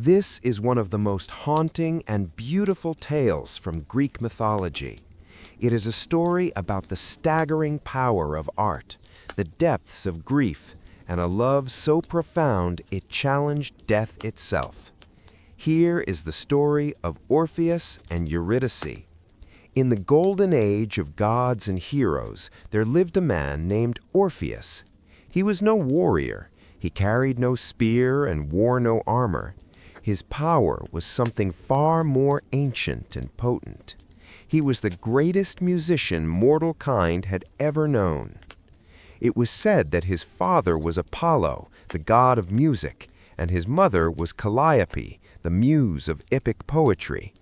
This is one of the most haunting and beautiful tales from Greek mythology. It is a story about the staggering power of art, the depths of grief, and a love so profound it challenged death itself. Here is the story of Orpheus and Eurydice. In the golden age of gods and heroes, there lived a man named Orpheus. He was no warrior. He carried no spear and wore no armor. His power was something far more ancient and potent. He was the greatest musician mortal kind had ever known. It was said that his father was Apollo, the god of music, and his mother was Calliope, the muse of epic poetry.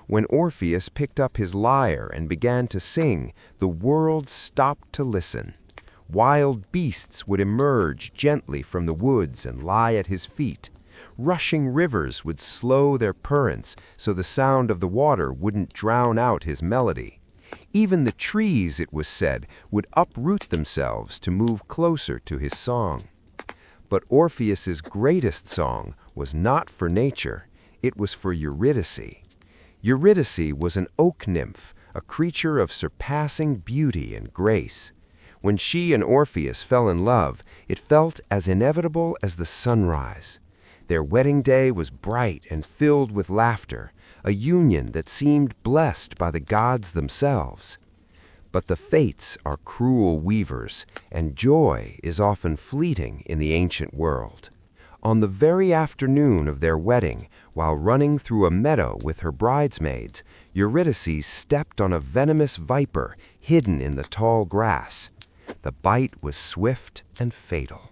When Orpheus picked up his lyre and began to sing, the world stopped to listen. Wild beasts would emerge gently from the woods and lie at his feet. Rushing rivers would slow their currents so the sound of the water wouldn't drown out his melody. Even the trees, it was said, would uproot themselves to move closer to his song. But Orpheus's greatest song was not for nature, it was for Eurydice. Eurydice was an oak nymph, a creature of surpassing beauty and grace. When she and Orpheus fell in love, it felt as inevitable as the sunrise. Their wedding day was bright and filled with laughter, a union that seemed blessed by the gods themselves. But the fates are cruel weavers, and joy is often fleeting in the ancient world. On the very afternoon of their wedding, while running through a meadow with her bridesmaids, Eurydice stepped on a venomous viper hidden in the tall grass. The bite was swift and fatal.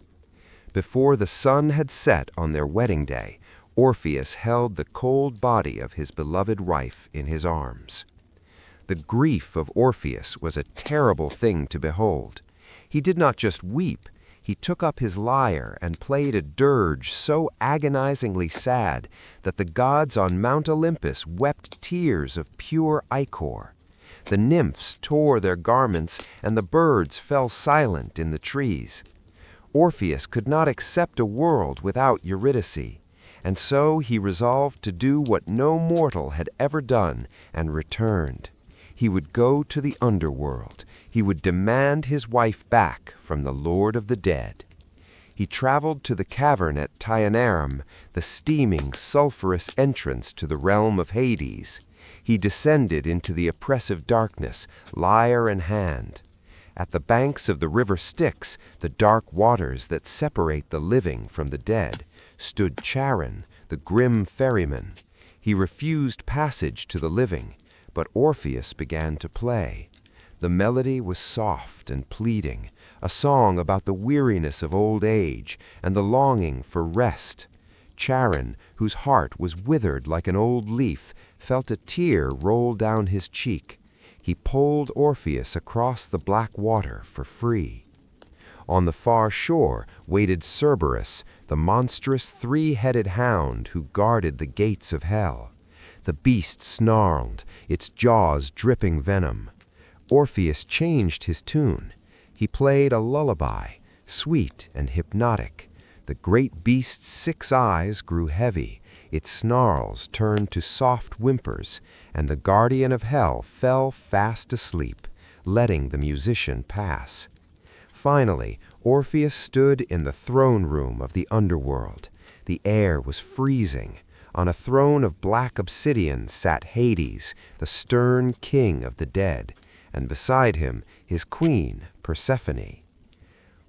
Before the sun had set on their wedding day, Orpheus held the cold body of his beloved wife in his arms. The grief of Orpheus was a terrible thing to behold. He did not just weep, he took up his lyre and played a dirge so agonizingly sad that the gods on Mount Olympus wept tears of pure ichor. The nymphs tore their garments and the birds fell silent in the trees. Orpheus could not accept a world without Eurydice, and so he resolved to do what no mortal had ever done and returned. He would go to the underworld. He would demand his wife back from the Lord of the Dead. He traveled to the cavern at Tyanarum, the steaming, sulphurous entrance to the realm of Hades. He descended into the oppressive darkness, lyre in hand. At the banks of the river Styx, the dark waters that separate the living from the dead, stood Charon, the grim ferryman. He refused passage to the living, but Orpheus began to play. The melody was soft and pleading, a song about the weariness of old age and the longing for rest. Charon, whose heart was withered like an old leaf, felt a tear roll down his cheek. He pulled Orpheus across the black water for free. On the far shore waited Cerberus, the monstrous three-headed hound who guarded the gates of hell. The beast snarled, its jaws dripping venom. Orpheus changed his tune. He played a lullaby, sweet and hypnotic. The great beast's 6 eyes grew heavy, its snarls turned to soft whimpers, and the guardian of hell fell fast asleep, letting the musician pass. Finally, Orpheus stood in the throne room of the underworld. The air was freezing. On a throne of black obsidian sat Hades, the stern king of the dead, and beside him his queen, Persephone.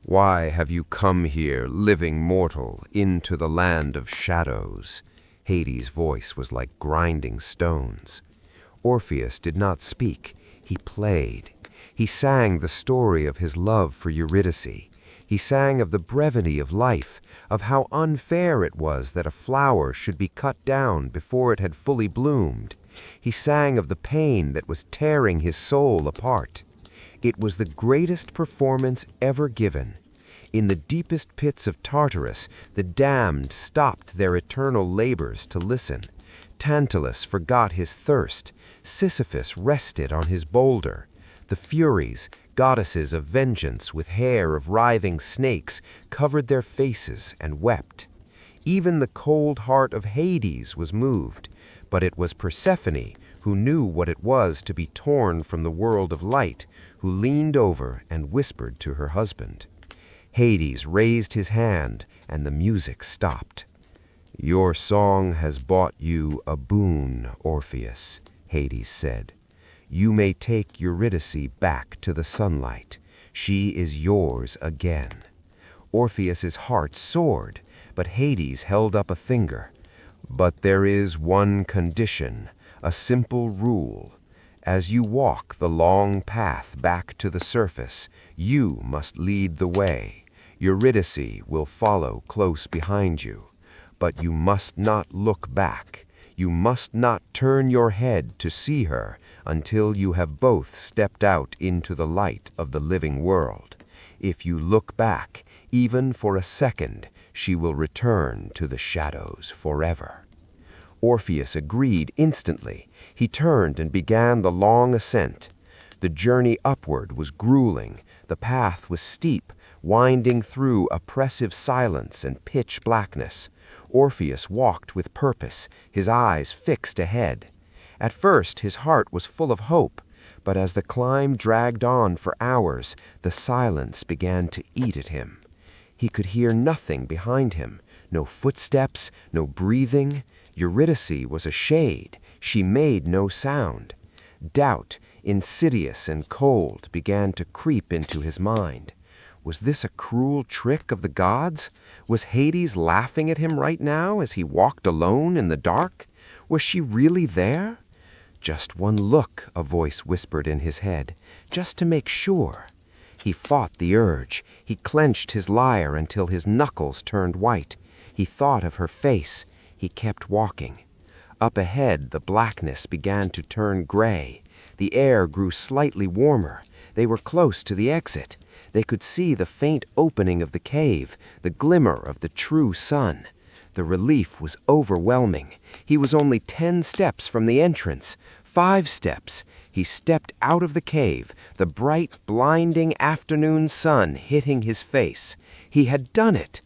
"Why have you come here, living mortal, into the land of shadows?" Hades' voice was like grinding stones. Orpheus did not speak. He played. He sang the story of his love for Eurydice. He sang of the brevity of life, of how unfair it was that a flower should be cut down before it had fully bloomed. He sang of the pain that was tearing his soul apart. It was the greatest performance ever given. In the deepest pits of Tartarus, the damned stopped their eternal labors to listen. Tantalus forgot his thirst. Sisyphus rested on his boulder. The Furies, goddesses of vengeance with hair of writhing snakes, covered their faces and wept. Even the cold heart of Hades was moved, but it was Persephone who knew what it was to be torn from the world of light, who leaned over and whispered to her husband. Hades raised his hand, and the music stopped. "Your song has bought you a boon, Orpheus," Hades said. "You may take Eurydice back to the sunlight. She is yours again." Orpheus's heart soared, but Hades held up a finger. "But there is one condition, a simple rule. As you walk the long path back to the surface, you must lead the way. Eurydice will follow close behind you. But you must not look back. You must not turn your head to see her until you have both stepped out into the light of the living world. If you look back, even for a second, she will return to the shadows forever." Orpheus agreed instantly. He turned and began the long ascent. The journey upward was grueling. The path was steep, winding through oppressive silence and pitch blackness. Orpheus walked with purpose, his eyes fixed ahead. At first, his heart was full of hope, but as the climb dragged on for hours, the silence began to eat at him. He could hear nothing behind him, no footsteps, no breathing. Eurydice was a shade. She made no sound. Doubt, insidious and cold, began to creep into his mind. Was this a cruel trick of the gods? Was Hades laughing at him right now as he walked alone in the dark? Was she really there? "Just one look," a voice whispered in his head, "just to make sure." He fought the urge. He clenched his lyre until his knuckles turned white. He thought of her face. He kept walking. Up ahead, the blackness began to turn gray. The air grew slightly warmer. They were close to the exit. They could see the faint opening of the cave, the glimmer of the true sun. The relief was overwhelming. He was only 10 steps from the entrance. 5 steps. He stepped out of the cave, the bright, blinding afternoon sun hitting his face. He had done it.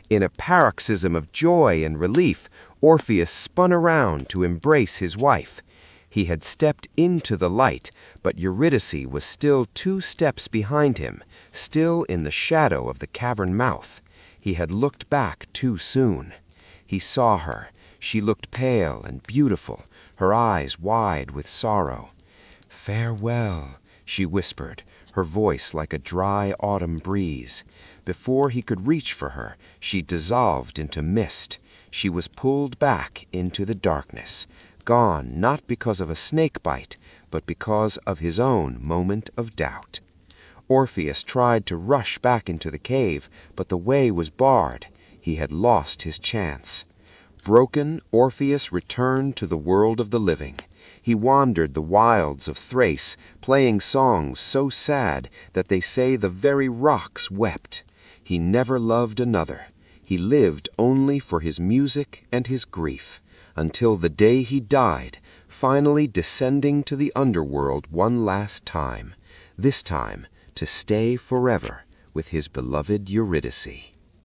In a paroxysm of joy and relief, Orpheus spun around to embrace his wife. He had stepped into the light, but Eurydice was still 2 steps behind him, still in the shadow of the cavern mouth. He had looked back too soon. He saw her. She looked pale and beautiful, her eyes wide with sorrow. "Farewell," she whispered, her voice like a dry autumn breeze. Before he could reach for her, she dissolved into mist. She was pulled back into the darkness, gone not because of a snake bite, but because of his own moment of doubt. Orpheus tried to rush back into the cave, but the way was barred. He had lost his chance. Broken, Orpheus returned to the world of the living. He wandered the wilds of Thrace, playing songs so sad that they say the very rocks wept. He never loved another. He lived only for his music and his grief, until the day he died, finally descending to the underworld one last time, this time to stay forever with his beloved Eurydice.